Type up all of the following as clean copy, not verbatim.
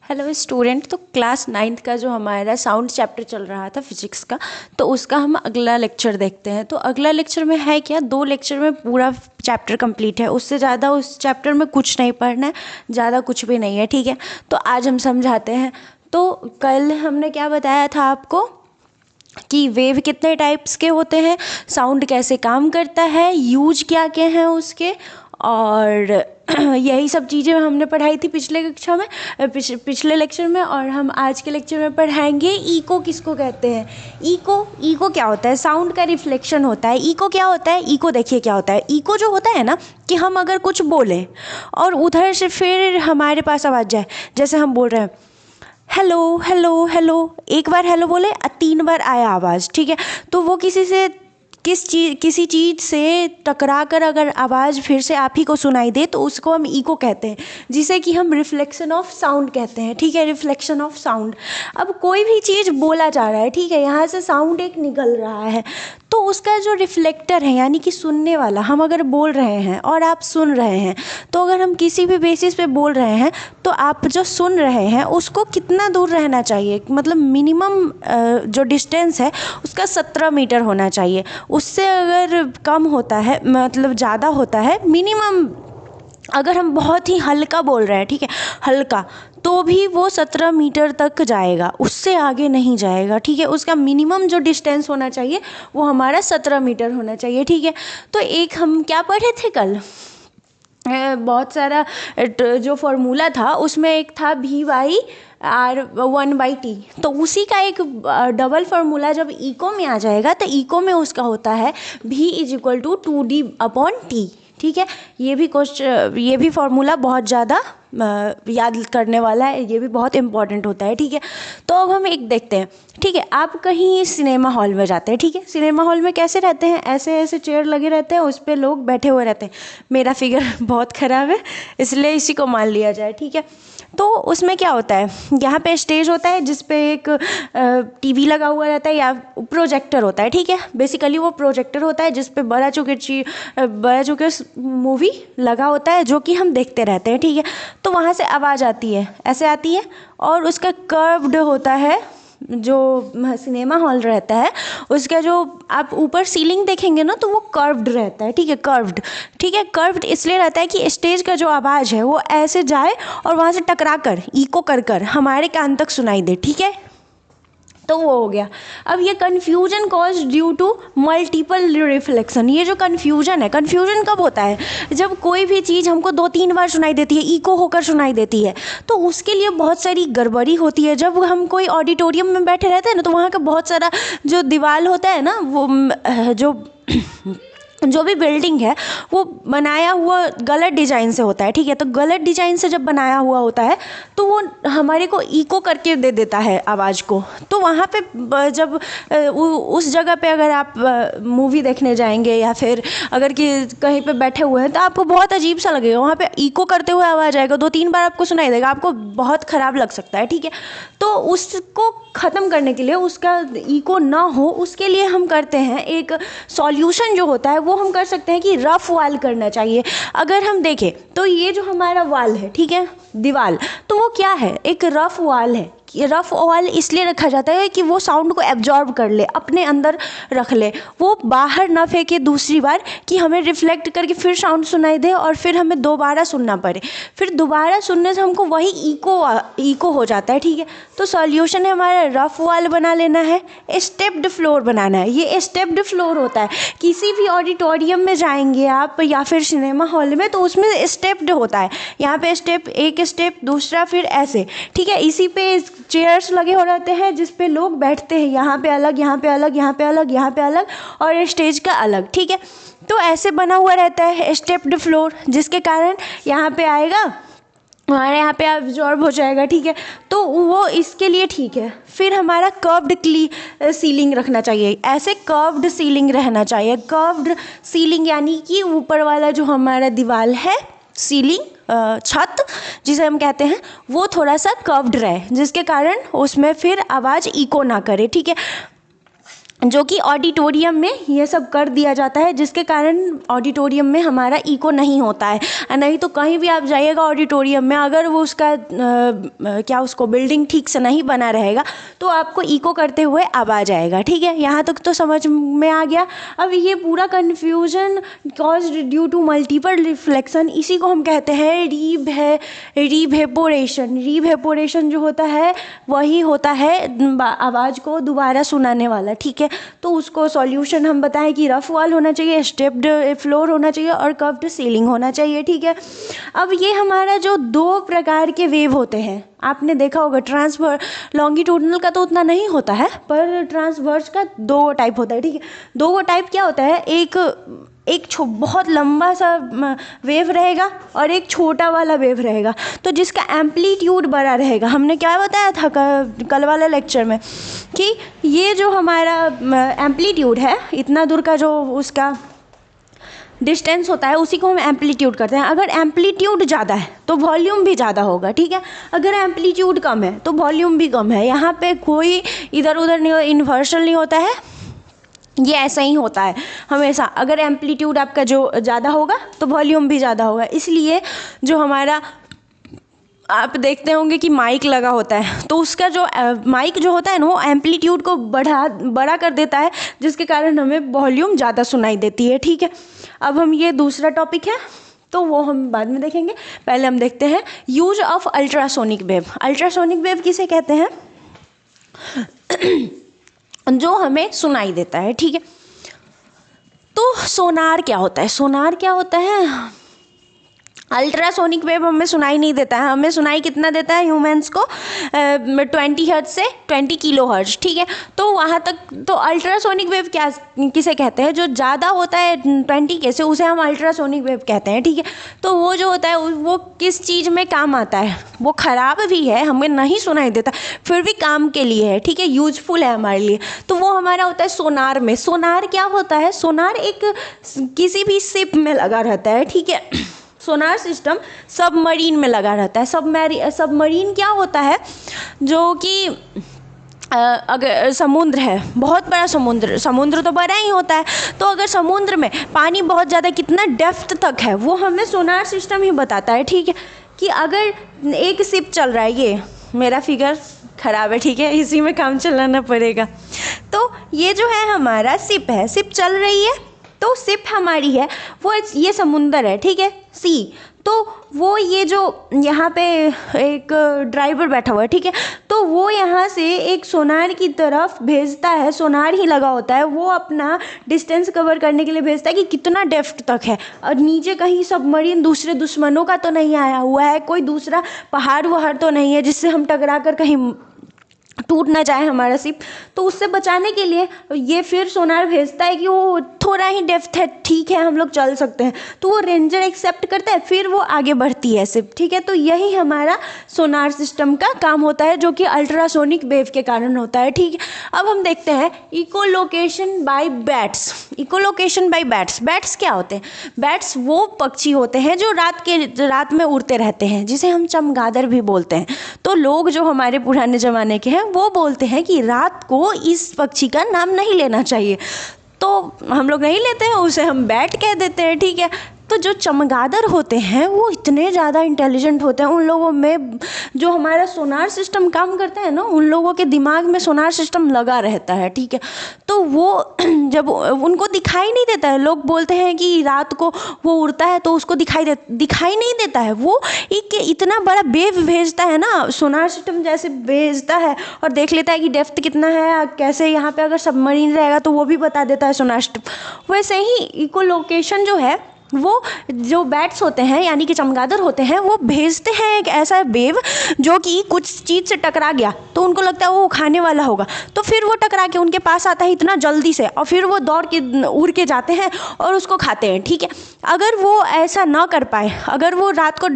Hello student. तो class 9th का जो हमारा साउंड चैप्टर चल रहा था फिजिक्स का, तो उसका हम अगला लेक्चर देखते हैं। तो अगला लेक्चर में है क्या, 2 लेक्चर में पूरा चैप्टर कंप्लीट है, उससे ज़्यादा उस चैप्टर में कुछ नहीं पढ़ना है, ज़्यादा कुछ भी नहीं है, ठीक है। तो आज हम समझाते हैं। तो कल हमने क्या बताया था आपको कि वेव कितने टाइप्स के होते हैं, साउंड कैसे काम करता है, यूज क्या क्या हैं उसके, और यही सब चीज़ें हमने पढ़ाई थी पिछले कक्षा में, पिछले लेक्चर में। और हम आज के लेक्चर में पढ़ाएंगे इको किसको कहते हैं। इको क्या होता है, साउंड का रिफ्लेक्शन होता है। इको क्या होता है, इको देखिए क्या होता है। इको जो होता है ना, कि हम अगर कुछ बोलें और उधर से फिर हमारे पास आवाज़ जाए, जैसे हम बोल रहे हैं हेलो हेलो हेलो, एक बार हेलो बोले 3 बार आया आवाज़, ठीक है। तो वो किसी चीज़ से टकरा कर अगर आवाज़ फिर से आप ही को सुनाई दे, तो उसको हम इको कहते हैं, जिसे कि हम रिफ्लेक्शन ऑफ साउंड कहते हैं, ठीक है। Reflection of sound. अब कोई भी चीज़ बोला जा रहा है, ठीक है, यहाँ से साउंड एक निकल रहा है, तो उसका जो रिफ्लेक्टर है यानी कि सुनने वाला, हम अगर बोल रहे हैं और आप सुन रहे हैं, तो अगर हम किसी भी बेसिस पे बोल रहे हैं, तो आप जो सुन रहे हैं उसको कितना दूर रहना चाहिए, मतलब मिनिमम जो डिस्टेंस है उसका 17 मीटर होना चाहिए। उससे अगर कम होता है, मतलब ज़्यादा होता है, मिनिमम अगर हम बहुत ही हल्का बोल रहे हैं, ठीक है, हल्का, तो भी वो 17 मीटर तक जाएगा, उससे आगे नहीं जाएगा, ठीक है। उसका मिनिमम जो डिस्टेंस होना चाहिए वो हमारा 17 मीटर होना चाहिए, ठीक है। तो एक हम क्या पढ़े थे कल, बहुत सारा जो फॉर्मूला था उसमें एक था V/R1/T, तो उसी का एक डबल फार्मूला जब इको में आ जाएगा, तो इको में उसका होता है V = 2D/T, ठीक है। ये भी फार्मूला बहुत ज़्यादा याद करने वाला है, ये भी बहुत इंपॉर्टेंट होता है, ठीक है। तो अब हम एक देखते हैं, ठीक है। आप कहीं सिनेमा हॉल में जाते हैं, ठीक है। सिनेमा हॉल में कैसे रहते हैं, ऐसे ऐसे चेयर लगे रहते हैं, उस पर लोग बैठे हुए रहते हैं। मेरा फिगर बहुत ख़राब है, इसलिए इसी को मान लिया जाए, ठीक है। तो उसमें क्या होता है, यहाँ पे स्टेज होता है जिस पे एक टीवी लगा हुआ रहता है या प्रोजेक्टर होता है, ठीक है। बेसिकली वो प्रोजेक्टर होता है जिस पे बड़ा चुके मूवी लगा होता है, जो कि हम देखते रहते हैं, ठीक है। तो वहाँ से आवाज़ आती है, ऐसे आती है, और उसका कर्व्ड होता है जो सिनेमा हॉल रहता है, उसका जो आप ऊपर सीलिंग देखेंगे ना, तो वो कर्व्ड रहता है, ठीक है, कर्व्ड, ठीक है। कर्व्ड इसलिए रहता है कि स्टेज का जो आवाज़ है वो ऐसे जाए और वहाँ से टकरा कर इको कर हमारे कान तक सुनाई दे, ठीक है। तो वो हो गया। अब ये confusion cause due to multiple reflection, ये जो कन्फ्यूजन है, कन्फ्यूजन कब होता है, जब कोई भी चीज़ हमको 2-3 बार सुनाई देती है, इको होकर सुनाई देती है, तो उसके लिए बहुत सारी गड़बड़ी होती है। जब हम कोई ऑडिटोरियम में बैठे रहते हैं ना, तो वहाँ का बहुत सारा जो दीवार होता है ना, वो जो भी बिल्डिंग है वो बनाया हुआ गलत डिज़ाइन से होता है, ठीक है। तो गलत डिज़ाइन से जब बनाया हुआ होता है, तो वो हमारे को इको करके दे देता है आवाज़ को। तो वहाँ पे जब उस जगह पे अगर आप मूवी देखने जाएंगे या फिर अगर कि कहीं पे बैठे हुए हैं, तो आपको बहुत अजीब सा लगेगा, वहाँ पे इको करते हुए आवाज़ आएगा, 2-3 बार आपको सुनाई देगा, आपको बहुत ख़राब लग सकता है, ठीक है। तो उसको ख़त्म करने के लिए, उसका इको ना हो उसके लिए हम करते हैं एक सॉल्यूशन जो होता है, वो हम कर सकते हैं कि रफ वॉल करना चाहिए। अगर हम देखें तो ये जो हमारा वॉल है, ठीक है, दीवार, तो वो क्या है, एक रफ वॉल है। रफ वॉल इसलिए रखा जाता है कि वो साउंड को एब्जॉर्ब कर ले, अपने अंदर रख ले, वो बाहर ना फेंके दूसरी बार, कि हमें रिफ्लेक्ट करके फिर साउंड सुनाई दे और फिर हमें दोबारा सुनना पड़े, फिर दोबारा सुनने से हमको वही इको हो जाता है, ठीक है। तो सॉल्यूशन है हमारा रफ वॉल बना लेना है, स्टेप्ड फ्लोर बनाना है। ये स्टेप्ड फ्लोर होता है, किसी भी ऑडिटोरियम में जाएंगे आप या फिर सिनेमा हॉल में, तो उसमें स्टेप्ड होता है, यहाँ पे स्टेप, एक स्टेप, दूसरा, फिर ऐसे, ठीक है। इसी पे चेयर्स लगे हो रहते हैं जिस पे लोग बैठते हैं, यहाँ पे अलग, यहाँ पे अलग, यहाँ पे अलग, यहाँ पे अलग, और स्टेज का अलग, ठीक है। तो ऐसे बना हुआ रहता है स्टेप्ड फ्लोर, जिसके कारण यहाँ पे आएगा, हमारे यहाँ पे एब्जॉर्ब हो जाएगा, ठीक है। तो वो इसके लिए ठीक है। फिर हमारा कर्व्ड सीलिंग रखना चाहिए, ऐसे कर्व्ड सीलिंग रहना चाहिए। कर्व्ड सीलिंग यानी कि ऊपर वाला जो हमारा दीवार है, सीलिंग, छत जिसे हम कहते हैं, वो थोड़ा सा कर्व्ड रहे, जिसके कारण उसमें फिर आवाज़ इको ना करे, ठीक है। जो कि ऑडिटोरियम में ये सब कर दिया जाता है, जिसके कारण ऑडिटोरियम में हमारा इको नहीं होता है। नहीं तो कहीं भी आप जाइएगा ऑडिटोरियम में, अगर वो उसका क्या उसको बिल्डिंग ठीक से नहीं बना रहेगा तो आपको इको करते हुए आवाज़ आएगा। ठीक है, यहाँ तक तो समझ में आ गया। अब ये पूरा confusion caused due to multiple reflection, इसी को हम कहते हैं रीवेपोरेशन। रीवेपोरेशन जो होता है वही होता है आवाज़ को दोबारा सुनाने वाला। ठीक है, तो उसको सॉल्यूशन हम बताएं कि रफ वॉल होना चाहिए, स्टेप्ड फ्लोर होना चाहिए और कर्व्ड सीलिंग होना चाहिए। ठीक है, अब ये हमारा जो दो प्रकार के वेव होते हैं, आपने देखा होगा लॉन्गिट्यूडनल का तो उतना नहीं होता है, पर ट्रांसवर्स का दो टाइप होता है। ठीक है, दो टाइप क्या होता है, एक बहुत लंबा सा वेव रहेगा और एक छोटा वाला वेव रहेगा, तो जिसका एम्पलीट्यूड बड़ा रहेगा। हमने क्या बताया था कल वाले लेक्चर में कि ये जो हमारा एम्पलीट्यूड है, इतना दूर का जो उसका डिस्टेंस होता है उसी को हम एम्पलीट्यूड करते हैं। अगर एम्पलीट्यूड ज़्यादा है तो वॉल्यूम भी ज़्यादा होगा। ठीक है, अगर एम्पलीट्यूड कम है तो वॉल्यूम भी कम है। यहाँ पे कोई इधर उधर नहीं, इन्वर्सल नहीं होता है, ये ऐसा ही होता है हमेशा। अगर एम्पलीट्यूड आपका जो ज़्यादा होगा तो वॉल्यूम भी ज़्यादा होगा। इसलिए जो हमारा आप देखते होंगे कि माइक लगा होता है, तो उसका जो माइक जो होता है ना, वो एम्पलीट्यूड को बड़ा कर देता है, जिसके कारण हमें वॉल्यूम ज़्यादा सुनाई देती है। ठीक है, अब हम ये दूसरा टॉपिक है तो वो हम बाद में देखेंगे। पहले हम देखते हैं use of ultrasonic wave. Ultrasonic wave किसे कहते हैं? जो हमें सुनाई देता है। ठीक है, तो सोनार क्या होता है? सोनार क्या होता है? अल्ट्रासोनिक वेव हमें सुनाई नहीं देता है। हमें सुनाई कितना देता है ह्यूमंस को? 20 हर्ट्ज से 20 किलो हर्ट्ज। ठीक है, तो वहाँ तक तो अल्ट्रासोनिक वेव क्या किसे कहते हैं? जो ज़्यादा होता है 20 के से, उसे हम अल्ट्रासोनिक वेव कहते हैं। ठीक है, तो वो जो होता है वो किस चीज़ में काम आता है? वो ख़राब भी है, हमें नहीं सुनाई देता, फिर भी काम के लिए है। ठीक है, यूजफुल है हमारे लिए, तो वो हमारा होता है सोनार में। सोनार क्या होता है? सोनार एक किसी भी शिप में लगा रहता है। ठीक है, सोनार सिस्टम सबमरीन में लगा रहता है। सबमरीन क्या होता है? जो कि अगर समुद्र है, बहुत बड़ा समुद्र तो बड़ा ही होता है, तो अगर समुद्र में पानी बहुत ज़्यादा कितना डेप्थ तक है वो हमें सोनार सिस्टम ही बताता है। ठीक है, कि अगर एक शिप चल रहा है, ये मेरा फिगर ख़राब है, ठीक है, इसी में काम चलाना पड़ेगा। तो ये जो है हमारा शिप है, शिप चल रही है, तो शिप हमारी है वो ये समुंदर है। ठीक है, सी, तो वो ये जो यहाँ पे एक ड्राइवर बैठा हुआ है, ठीक है, तो वो यहाँ से एक सोनार की तरफ भेजता है। सोनार ही लगा होता है, वो अपना डिस्टेंस कवर करने के लिए भेजता है कि कितना डेप्थ तक है, और नीचे कहीं सबमरीन दूसरे दुश्मनों का तो नहीं आया हुआ है, कोई दूसरा पहाड़ वहाड़ तो नहीं है जिससे हम टकरा कर कहीं टूट ना जाए हमारा शिप। तो उससे बचाने के लिए ये फिर सोनार भेजता है कि वो थोड़ा ही डेप्थ है, ठीक है, हम लोग चल सकते हैं। तो वो रेंजर एक्सेप्ट करता है, फिर वो आगे बढ़ती है शिप। ठीक है, तो यही हमारा सोनार सिस्टम का काम होता है, जो कि अल्ट्रासोनिक वेव के कारण होता है। ठीक है, अब हम देखते हैं echolocation by bats. Echolocation by bats, bats क्या होते हैं? बैट्स वो पक्षी होते हैं जो रात में उड़ते रहते हैं, जिसे हम चमगादड़ भी बोलते हैं। तो लोग जो हमारे पुराने ज़माने के हैं वो बोलते हैं कि रात को इस पक्षी का नाम नहीं लेना चाहिए, तो हम लोग नहीं लेते हैं, उसे हम बैट कह देते हैं। ठीक है, तो जो चमगादड़ होते हैं वो इतने ज़्यादा इंटेलिजेंट होते हैं, उन लोगों में जो हमारा सोनार सिस्टम काम करता है ना, उन लोगों के दिमाग में सोनार सिस्टम लगा रहता है। ठीक है, तो वो जब उनको दिखाई नहीं देता है, लोग बोलते हैं कि रात को वो उड़ता है तो उसको दिखाई नहीं देता है, वो एक इतना बड़ा वेव भेजता है ना, सोनार सिस्टम जैसे भेजता है और देख लेता है कि डेप्थ कितना है, कैसे यहाँ पे अगर सबमरीन रहेगा तो वो भी बता देता है सोनार सिस्टम। वैसे ही इकोलोकेशन जो है, वो जो बैट्स होते हैं यानी कि चमगादड़ होते हैं, वो भेजते हैं एक ऐसा वेव जो कि कुछ चीज़ से टकरा गया, तो उनको लगता है वो खाने वाला होगा, तो फिर वो टकरा के उनके पास आता है इतना जल्दी से, और फिर वो दौड़ के उड़ के जाते हैं और उसको खाते हैं। ठीक है, अगर वो ऐसा ना कर पाए, अगर वो रात को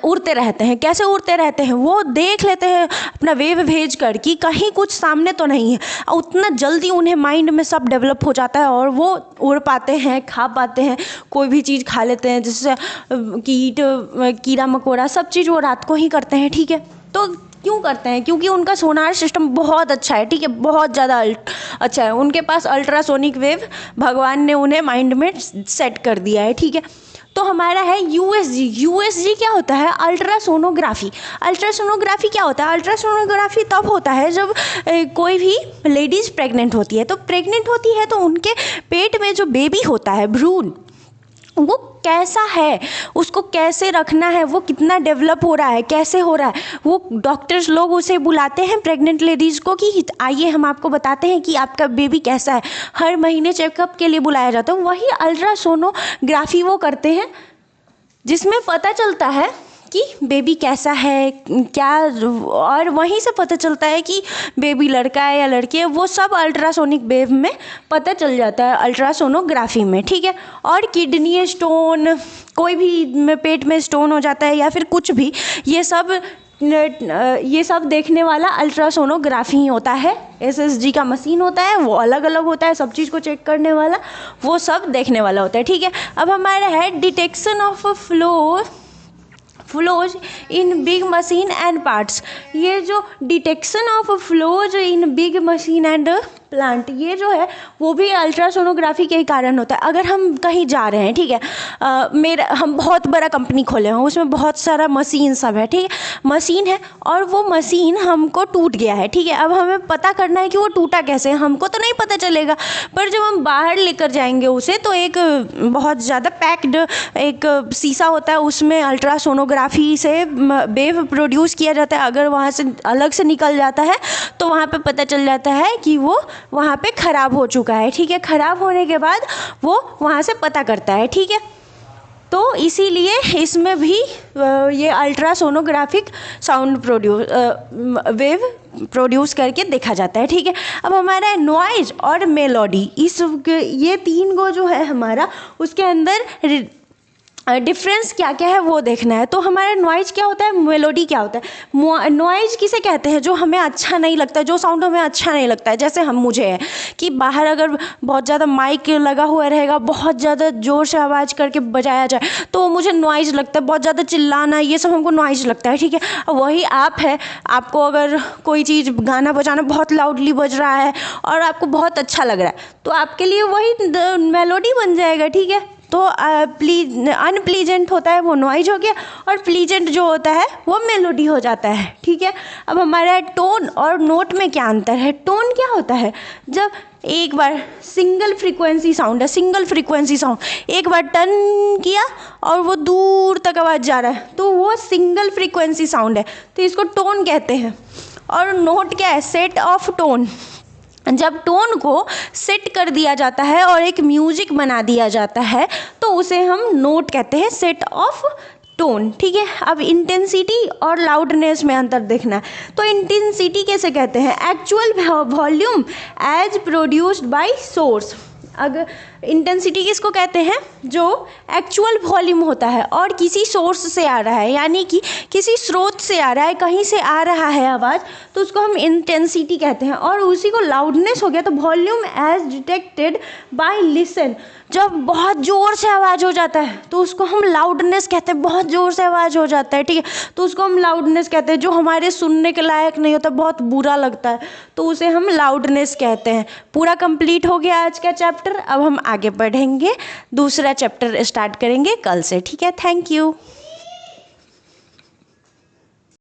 उड़ते रहते हैं, कैसे उड़ते रहते हैं? वो देख लेते हैं अपना वेव भेज कर कि कहीं कुछ सामने तो नहीं है, और उतना जल्दी उन्हें माइंड में सब डेवलप हो जाता है और वो उड़ पाते हैं, खा पाते हैं, कोई भी चीज़ खा लेते हैं, जैसे कीड़ा मकोड़ा सब चीज़ वो रात को ही करते हैं। ठीक है, तो क्यों करते हैं? क्योंकि उनका सोनार सिस्टम बहुत अच्छा है, ठीक है, बहुत ज़्यादा अच्छा है। उनके पास अल्ट्रासोनिक वेव भगवान ने उन्हें माइंड में सेट कर दिया है, ठीक है। तो हमारा है यूएसजी। यूएसजी क्या होता है? अल्ट्रासोनोग्राफी। अल्ट्रासोनोग्राफी क्या होता है? अल्ट्रासोनोग्राफी तब होता है जब कोई भी लेडीज़ प्रेग्नेंट होती है। तो प्रेग्नेंट होती है तो उनके पेट में जो बेबी होता है, भ्रूण, वो कैसा है, उसको कैसे रखना है, वो कितना डेवलप हो रहा है, कैसे हो रहा है, वो डॉक्टर्स लोग उसे बुलाते हैं प्रेग्नेंट लेडीज़ को कि आइए हम आपको बताते हैं कि आपका बेबी कैसा है। हर महीने चेकअप के लिए बुलाया जाता है। वही अल्ट्रासोनोग्राफी वो करते हैं जिसमें पता चलता है कि बेबी कैसा है, क्या, और वहीं से पता चलता है कि बेबी लड़का है या लड़की है। वो सब अल्ट्रासोनिक वेव में पता चल जाता है, अल्ट्रासोनोग्राफी में, ठीक है। और किडनी स्टोन, कोई भी पेट में स्टोन हो जाता है या फिर कुछ भी, ये सब देखने वाला अल्ट्रासोनोग्राफी ही होता है। एसएसजी का मशीन होता है, वो अलग अलग होता है, सब चीज़ को चेक करने वाला, वो सब देखने वाला होता है, ठीक है। अब हमारा है detection of flows in big machine and parts. ये जो detection of flows in big machine and plant, ये जो है वो भी अल्ट्रासोनोग्राफी के ही कारण होता है। अगर हम कहीं जा रहे हैं, ठीक है, हम बहुत बड़ा कंपनी खोले हैं, उसमें बहुत सारा मशीन सब है, ठीक है, मशीन है, और वो मशीन हमको टूट गया है, ठीक है। अब हमें पता करना है कि वो टूटा कैसे, हमको तो नहीं पता चलेगा, पर जब हम बाहर लेकर जाएंगे उसे, तो एक बहुत ज़्यादा पैक्ड एक शीशा होता है, उसमें अल्ट्रासोनोग्राफी से वेव प्रोड्यूस किया जाता है। अगर वहाँ से अलग से निकल जाता है तो वहाँ पे पता चल जाता है कि वो वहाँ पे ख़राब हो चुका है, ठीक है। ख़राब होने के बाद वो वहाँ से पता करता है, ठीक है। तो इसीलिए इसमें भी ये अल्ट्रासोनोग्राफिक साउंड वेव प्रोड्यूस करके देखा जाता है, ठीक है। अब हमारा है नॉइज और मेलोडी। ये तीन को जो है हमारा, उसके अंदर डिफरेंस क्या क्या है वो देखना है। तो हमारा नॉइज क्या होता है, मेलोडी क्या होता है। नॉइज किसे कहते हैं? जो हमें अच्छा नहीं लगता, जो साउंड हमें अच्छा नहीं लगता है। जैसे मुझे है कि बाहर अगर बहुत ज़्यादा माइक लगा हुआ रहेगा, बहुत ज़्यादा ज़ोर से आवाज़ करके बजाया जाए तो मुझे नॉइज लगता है। बहुत ज़्यादा चिल्लाना, ये सब हमको नॉइज लगता है, ठीक है। अब वही आप है, आपको अगर कोई चीज़ गाना बजाना बहुत लाउडली बज रहा है और आपको बहुत अच्छा लग रहा है, तो आपके लिए वही मेलोडी बन जाएगा, ठीक है। तो अनप्लीजेंट होता है वो नॉइज हो गया, और प्लीजेंट जो होता है वो मेलोडी हो जाता है, ठीक है। अब हमारा टोन और नोट में क्या अंतर है। टोन क्या होता है? जब एक बार सिंगल फ्रीक्वेंसी साउंड है, सिंगल फ्रीक्वेंसी साउंड एक बार टर्न किया और वो दूर तक आवाज़ जा रहा है, तो वो सिंगल फ्रीक्वेंसी साउंड है, तो इसको टोन कहते हैं। और नोट क्या है? Set of tone. जब टोन को सेट कर दिया जाता है और एक म्यूजिक बना दिया जाता है तो उसे हम नोट कहते हैं, सेट ऑफ टोन, ठीक है। अब इंटेंसिटी और लाउडनेस में अंतर देखना है। तो इंटेंसिटी कैसे कहते हैं? Actual volume as produced by source. अगर इंटेंसिटी किसको कहते हैं? जो एक्चुअल वॉल्यूम होता है और किसी सोर्स से आ रहा है, यानी कि किसी स्रोत से आ रहा है, कहीं से आ रहा है आवाज़, तो उसको हम इंटेंसिटी कहते हैं। और उसी को लाउडनेस हो गया तो volume as detected by listen. जब बहुत ज़ोर से आवाज़ हो जाता है तो उसको हम लाउडनेस कहते हैं। बहुत ज़ोर से आवाज़ हो जाता है, ठीक है, तो उसको हम लाउडनेस कहते हैं। जो हमारे सुनने के लायक नहीं होता, बहुत बुरा लगता है, तो उसे हम लाउडनेस कहते हैं। पूरा कंप्लीट हो गया आज का चैप्टर। अब हम आगे बढ़ेंगे, दूसरा चैप्टर स्टार्ट करेंगे कल से, ठीक है। Thank you.